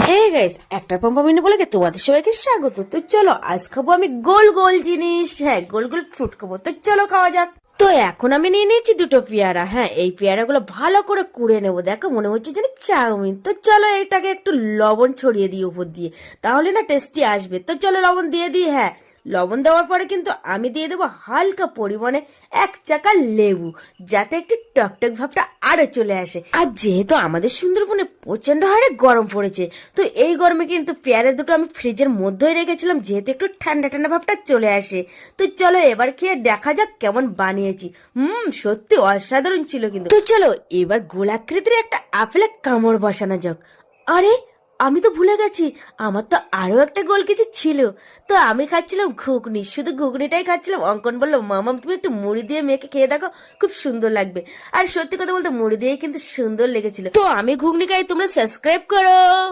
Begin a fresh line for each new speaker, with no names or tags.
Hey guys, একটা পম্পামিনি বলে তোমাদের সবাইকে স্বাগত। তো চলো আজ খাবো আমি গোল গোল জিনিস, হ্যাঁ গোল গোল ফ্রুট খাবো। তো চলো খাওয়া যাক। তো এখন আমি নিয়ে নিয়েছি দুটো পেয়ারা। হ্যাঁ এই পেয়ারাগুলো ভালো করে কুড়ে নেবো। দেখো মনে হচ্ছে যেন চাউমিন। তো চলো এটাকে একটু লবণ ছড়িয়ে দিই উপর দিয়ে, তাহলে না টেস্টি আসবে। তো চলো লবণ দিয়ে দিই। হ্যাঁ লবণ দেওয়ার পরে কিন্তু আমি দিয়ে দেবো হালকা পরিমাণে এক চাকা লেবু, যাতে একটু টকটক ভাবটা আরো চলে আসে। আর যেহেতু আমাদের সুন্দরবনে প্রচন্ড হারে গরম পড়েছে, তো এই গরমে কিন্তু পেয়ারা দুটো আমি ফ্রিজের মধ্যেই রেখেছিলাম, যেহেতু একটু ঠান্ডা ঠান্ডা ভাবটা চলে আসে। তো চলো এবার খেয়ে দেখা যাক কেমন বানিয়েছি। সত্যি অসাধারণ ছিল কিন্তু। তো চলো এবার গোলাকৃতির একটা আপেলের কামড় বসানো যাক। আরে আমি তো ভুলে গেছি, আমার তো আরো একটা গোল কিছু ছিল। তো আমি খাচ্ছিলাম ঘুগনি, শুধু ঘুগনিটাই খাচ্ছিলাম। অঙ্কন বললো, মামাম তুমি একটু মুড়ি দিয়ে মেখে খেয়ে দেখো, খুব সুন্দর লাগবে। আর সত্যি কথা বলতে মুড়ি দিয়েই কিন্তু সুন্দর লেগেছিল। তো আমি ঘুগনি খাই, তোমরা সাবস্ক্রাইব করো।